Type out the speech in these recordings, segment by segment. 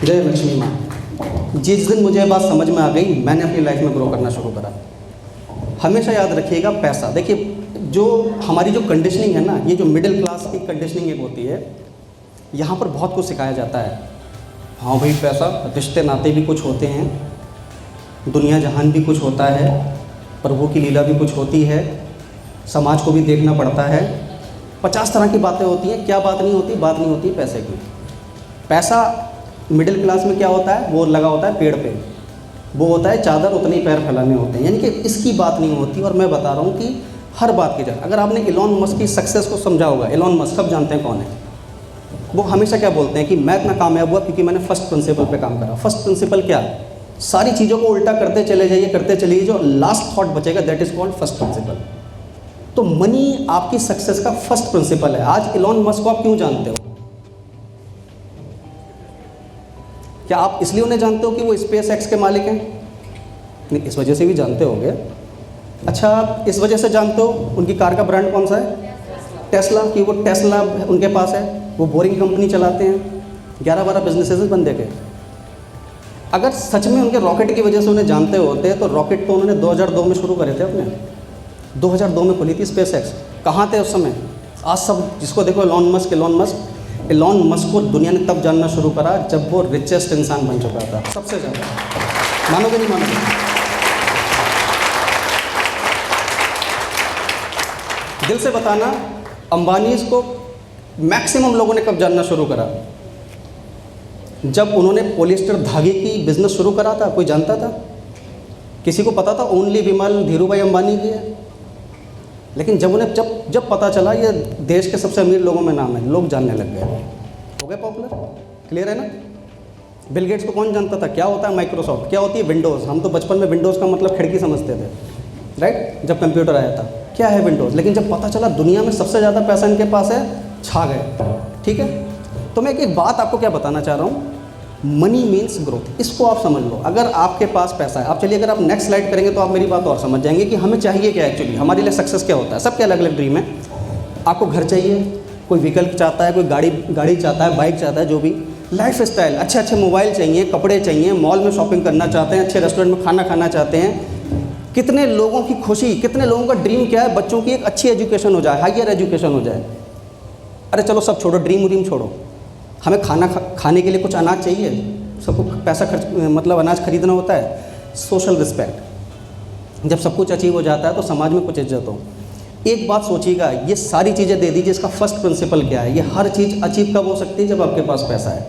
जय लक्ष्मी माँ। जिस दिन मुझे बात समझ में आ गई, मैंने अपनी लाइफ में ग्रो करना शुरू करा। हमेशा याद रखिएगा, पैसा, देखिए जो हमारी जो कंडीशनिंग है ना, ये जो मिडिल क्लास की कंडीशनिंग एक होती है, यहाँ पर बहुत कुछ सिखाया जाता है। हाँ भाई, पैसा, रिश्ते नाते भी कुछ होते हैं, दुनिया जहान भी कुछ होता है, प्रभु की लीला भी कुछ होती है, समाज को भी देखना पड़ता है। 50 तरह की बातें होती हैं। क्या बात नहीं होती? बात नहीं होती पैसे की। पैसा मिडिल क्लास में क्या होता है? वो लगा होता है पेड़ पे, वो होता है चादर, उतने ही पैर फैलाने होते हैं, यानी कि इसकी बात नहीं होती। और मैं बता रहा हूँ कि हर बात की जगह, अगर आपने इलॉन मस्क की सक्सेस को समझा होगा, इलॉन मस्क सब जानते हैं कौन है, वो हमेशा क्या बोलते हैं कि मैं इतना कामयाब हुआ क्योंकि मैंने फर्स्ट प्रिंसिपल पे काम करा। फर्स्ट प्रिंसिपल क्या? सारी चीज़ों को उल्टा करते चले जाइए, करते चलिए, जो लास्ट थॉट बचेगा that is called first principle. तो मनी आपकी सक्सेस का फर्स्ट प्रिंसिपल है। आज इलॉन मस्क को आप क्यों जानते हो? क्या आप इसलिए उन्हें जानते हो कि वो स्पेस एक्स के मालिक हैं? नहीं, इस वजह से भी जानते होंगे। अच्छा, आप इस वजह से जानते हो उनकी कार का ब्रांड कौन सा है? टेस्ला। कि वो टेस्ला उनके पास है, वो बोरिंग कंपनी चलाते हैं, 11-12 बिजनेसेस बंदे के। अगर सच में उनके रॉकेट की वजह से उन्हें जानते होते तो रॉकेट तो उन्होंने 2002 में शुरू करे थे अपने। 2002 में खुली थी स्पेस एक्स। कहाँ थे उस समय? आज सब जिसको देखो इलॉन मस्क को दुनिया ने तब जानना शुरू करा जब वो रिचेस्ट इंसान बन चुका था, सबसे ज़्यादा। मानोगे नहीं मानोगे? दिल से बताना, अंबानीज को मैक्सिमम लोगों ने कब जानना शुरू करा? जब उन्होंने पॉलिएस्टर धागे की बिजनेस शुरू करा था। कोई जानता था? किसी को पता था ओनली विमल धीरूभाई अंबानी की है? लेकिन जब उन्हें जब पता चला ये देश के सबसे अमीर लोगों में नाम है, लोग जानने लग गए, हो गए पॉपुलर। क्लियर है ना? बिल गेट्स को कौन जानता था? क्या होता है माइक्रोसॉफ्ट? क्या होती है विंडोज़? हम तो बचपन में विंडोज़ का मतलब खिड़की समझते थे, राइट? जब कंप्यूटर आया था, क्या है विंडोज़? लेकिन जब पता चला दुनिया में सबसे ज़्यादा पैसा इनके पास है, छा गए। ठीक है, तो मैं एक बात आपको क्या बताना चाह रहा हूँ, मनी मीन्स ग्रोथ। इसको आप समझ लो। अगर आपके पास पैसा है, आप चलिए अगर आप नेक्स्ट स्लाइड करेंगे तो आप मेरी बात और समझ जाएंगे कि हमें चाहिए क्या एक्चुअली, हमारे लिए सक्सेस क्या होता है। सबके अलग अलग ड्रीम है। आपको घर चाहिए, कोई व्हीकल चाहता है, कोई गाड़ी चाहता है, बाइक चाहता है, जो भी लाइफ स्टाइल, अच्छे अच्छे मोबाइल चाहिए, कपड़े चाहिए, मॉल में शॉपिंग करना चाहते हैं, अच्छे रेस्टोरेंट में खाना खाना चाहते हैं। कितने लोगों की खुशी, कितने लोगों का ड्रीम क्या है? बच्चों की एक अच्छी एजुकेशन हो जाए, हायर एजुकेशन हो जाए। अरे चलो सब छोड़ो, ड्रीम छोड़ो, हमें खाने के लिए कुछ अनाज चाहिए, सबको पैसा खर्च मतलब अनाज खरीदना होता है। सोशल रिस्पेक्ट, जब सब कुछ अचीव हो जाता है तो समाज में कुछ इज्जत हो। एक बात सोचिएगा, ये सारी चीज़ें दे दीजिए, इसका फर्स्ट प्रिंसिपल क्या है? ये हर चीज़ अचीव कब हो सकती है? जब आपके पास पैसा है।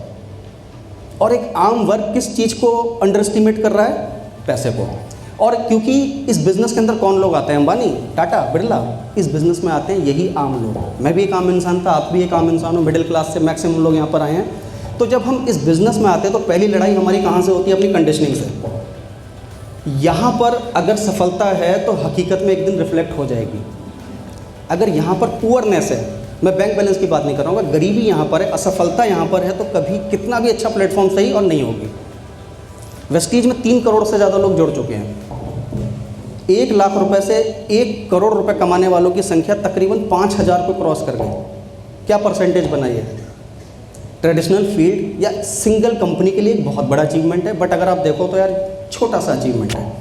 और एक आम वर्ग किस चीज़ को अंडर एस्टिमेट कर रहा है? पैसे को। और क्योंकि इस बिज़नेस के अंदर कौन लोग आते हैं? अंबानी, टाटा, बिरला, इस बिज़नेस में आते हैं यही आम लोग। मैं भी एक आम इंसान था, आप भी एक आम इंसान हो, मिडिल क्लास से मैक्सिमम लोग यहाँ पर आए हैं। तो जब हम इस बिज़नेस में आते हैं तो पहली लड़ाई हमारी कहाँ से होती है? अपनी कंडीशनिंग से। यहाँ पर अगर सफलता है तो हकीकत में एक दिन रिफ्लेक्ट हो जाएगी। अगर यहाँ पर पुअरनेस है, मैं बैंक बैलेंस की बात नहीं कर रहा हूँ, अगर गरीबी यहाँ पर है, असफलता यहाँ पर है, तो कभी कितना भी अच्छा प्लेटफॉर्म सही और नहीं होगी। वेस्टीज में 3 करोड़ से ज़्यादा लोग जुड़ चुके हैं। 1 लाख रुपए से 1 करोड़ रुपए कमाने वालों की संख्या तकरीबन 5,000 को क्रॉस कर गई। क्या परसेंटेज बनाई है? ट्रेडिशनल फील्ड या सिंगल कंपनी के लिए एक बहुत बड़ा अचीवमेंट है, बट अगर आप देखो तो यार छोटा सा अचीवमेंट है।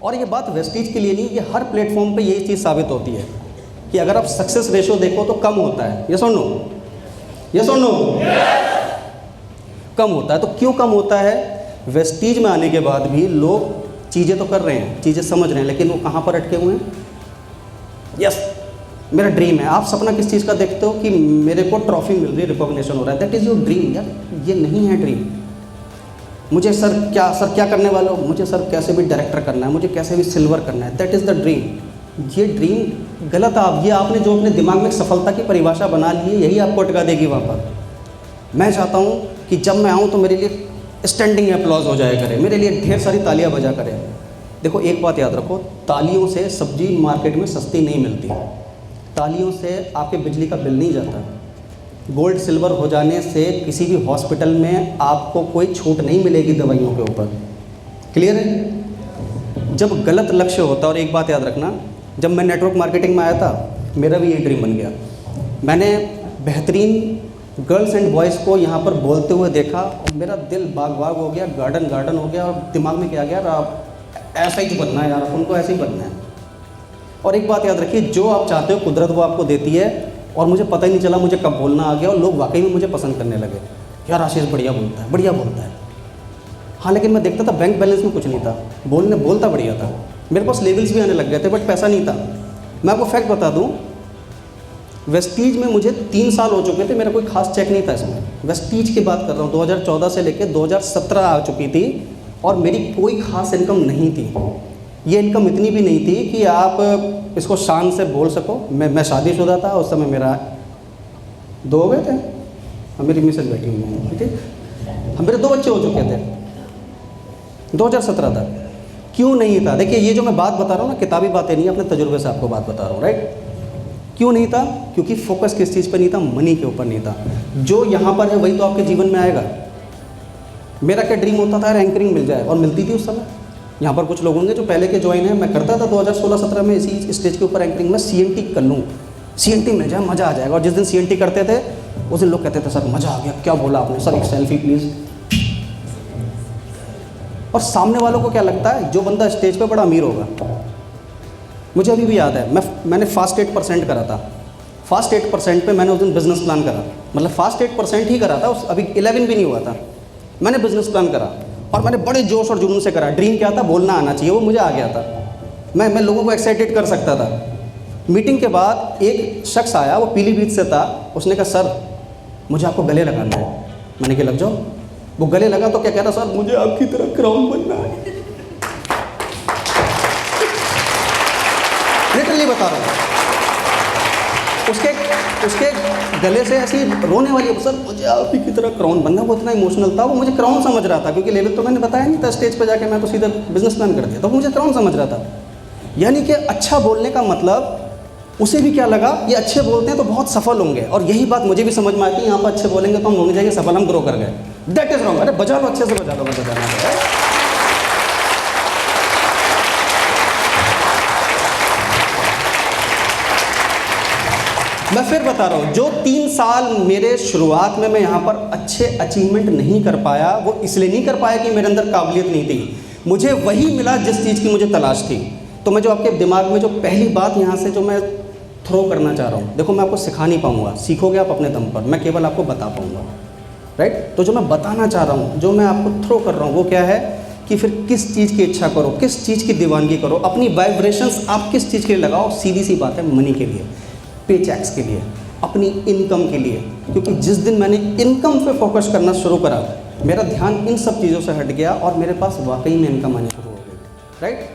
और ये बात वेस्टीज के लिए नहीं, ये हर प्लेटफॉर्म पे यही चीज़ साबित होती है कि अगर आप सक्सेस रेशो देखो तो कम होता है। यस और नो? यस और नो? कम होता है। तो क्यों कम होता है? वेस्टीज में आने के बाद भी लोग चीज़ें तो कर रहे हैं, चीज़ें समझ रहे हैं, लेकिन वो कहाँ पर अटके हुए हैं? यस, मेरा ड्रीम है। आप सपना किस चीज़ का देखते हो? कि मेरे को ट्रॉफी मिल रही है, रिकॉग्निशन हो रहा है, दैट इज़ योर ड्रीम। यार ये नहीं है ड्रीम। मुझे सर क्या करने वाले हो? मुझे सर कैसे भी डायरेक्टर करना है, मुझे कैसे भी सिल्वर करना है, दैट इज़ द ड्रीम। ये ड्रीम गलत है। ये आपने जो अपने दिमाग में सफलता की परिभाषा बना ली है, यही आपको अटका देगी वहाँ पर। मैं चाहता हूँ कि जब मैं आऊँ तो मेरे लिए स्टैंडिंग अप्लॉज हो जाए करे, मेरे लिए ढेर सारी तालियाँ बजा करें। देखो एक बात याद रखो, तालियों से सब्जी मार्केट में सस्ती नहीं मिलती, तालियों से आपके बिजली का बिल नहीं जाता, गोल्ड सिल्वर हो जाने से किसी भी हॉस्पिटल में आपको कोई छूट नहीं मिलेगी दवाइयों के ऊपर। क्लियर है? जब गलत लक्ष्य होता है, और एक बात याद रखना, जब मैं नेटवर्क मार्केटिंग में आया था मेरा भी ये ड्रीम बन गया। मैंने बेहतरीन गर्ल्स एंड बॉयज़ को यहाँ पर बोलते हुए देखा और मेरा दिल बाग बाग हो गया, गार्डन गार्डन हो गया, और दिमाग में क्या गया, यार आप ऐसा ही बनना है, यार अपन को ऐसे ही बनना है। और एक बात याद रखिए, जो आप चाहते हो कुदरत वो आपको देती है, और मुझे पता ही नहीं चला मुझे कब बोलना आ गया, और लोग वाकई में मुझे पसंद करने लगे, यार आशीष बढ़िया बोलता है, बढ़िया बोलता है। हाँ, लेकिन मैं देखता था बैंक बैलेंस में कुछ नहीं था, बोलता बढ़िया था, मेरे पास लेवल्स भी आने लग गए थे, बट पैसा नहीं था। मैं आपको फैक्ट बता दूँ, वेस्टीज में मुझे 3 साल हो चुके थे, मेरा कोई खास चेक नहीं था इसमें। वेस्टीज की बात कर रहा हूँ, 2014 से लेकर 2017 आ चुकी थी, और मेरी कोई खास इनकम नहीं थी। ये इनकम इतनी भी नहीं थी कि आप इसको शान से बोल सको। मैं शादीशुदा था, उस समय मेरा 2 हो गए थे, अब मेरी मिसेज बैठी हुई है, ठीक है, मेरे 2 बच्चे हो चुके थे 2017 तक। क्यों नहीं था? देखिए, ये जो मैं बात बता रहा हूँ ना, किताबी बातें नहीं, अपने तजुर्बे से आपको बात बता रहा हूँ, राइट। क्यों नहीं था? क्योंकि फोकस किस चीज़ पर नहीं था? मनी के ऊपर नहीं था। जो यहाँ पर है वही तो आपके जीवन में आएगा। मेरा क्या ड्रीम होता था, एंकरिंग मिल जाए, और मिलती थी उस समय। यहाँ पर कुछ लोग होंगे जो पहले के ज्वाइन हैं, मैं करता था 2016-17 में इसी स्टेज के ऊपर एंकरिंग में। CNT कर लूँ, CNT मिल जाए, मज़ा आ जाएगा। और जिस दिन CNT करते थे उस दिन लोग कहते थे, सर मज़ा आ गया, क्या बोला आपने, सर एक सेल्फी प्लीज़। और सामने वालों को क्या लगता है, जो बंदा स्टेज पर बड़ा अमीर होगा। मुझे अभी भी याद है, मैंने फास्ट 8% करा था। फास्ट 8% पे मैंने उस दिन बिज़नेस प्लान करा, मतलब फास्ट 8% ही करा था, उस अभी 11 भी नहीं हुआ था। मैंने बिज़नेस प्लान करा और मैंने बड़े जोश और जुनून से करा। ड्रीम क्या था? बोलना आना चाहिए, वो मुझे आ गया था। मैं लोगों को एक्साइटेड कर सकता था। मीटिंग के बाद एक शख्स आया, वो पीलीभीत से था, उसने कहा, सर मुझे आपको गले लगाना है। मैंने कहा लग जाओ। वो गले लगा तो क्या कह रहा, सर मुझे आपकी तरह क्राउन बनना है। लिटरली बता रहा हूँ, उसके गले से ऐसी रोने वाली, सर मुझे आप ही की तरह क्राउन बनना। वो इतना इमोशनल था, वो मुझे क्राउन समझ रहा था, क्योंकि लेवल तो मैंने बताया नहीं था। स्टेज पे जाके मैं तो सीधा बिजनेस प्लान कर दिया, तो मुझे क्राउन समझ रहा था। यानी कि अच्छा बोलने का मतलब, उसे भी क्या लगा, ये अच्छे बोलते हैं तो बहुत सफल होंगे। और यही बात मुझे भी समझ में आती है, यहाँ पर अच्छे बोलेंगे तो हम होंगे जाएंगे सफल, हम ग्रो कर गए। That is wrong. अरे बजा लो, अच्छे से बजा लो, बजाना है। मैं फिर बता रहा हूँ, जो 3 साल मेरे शुरुआत में मैं यहाँ पर अच्छे अचीवमेंट नहीं कर पाया, वो इसलिए नहीं कर पाया कि मेरे अंदर काबिलियत नहीं थी। मुझे वही मिला जिस चीज़ की मुझे तलाश थी। तो मैं जो आपके दिमाग में जो पहली बात यहाँ से जो मैं थ्रो करना चाह रहा हूँ, देखो मैं आपको सिखा नहीं पाऊँगा, सीखोगे आप अपने दम पर, मैं केवल आपको बता पाऊँगा, राइट। तो जो मैं बताना चाह रहा हूँ, जो मैं आपको थ्रो कर रहा हूँ, वो क्या है कि फिर किस चीज़ की इच्छा करो, किस चीज़ की दीवानगी करो, अपनी वाइब्रेशंस आप किस चीज़ के लिए लगाओ। सीधी सी बात है, मनी के लिए, पे चेक्स के लिए, अपनी इनकम के लिए। क्योंकि जिस दिन मैंने इनकम पे फोकस करना शुरू करा, मेरा ध्यान इन सब चीज़ों से हट गया और मेरे पास वाकई में इनकम आनी शुरू हो गई, राइट।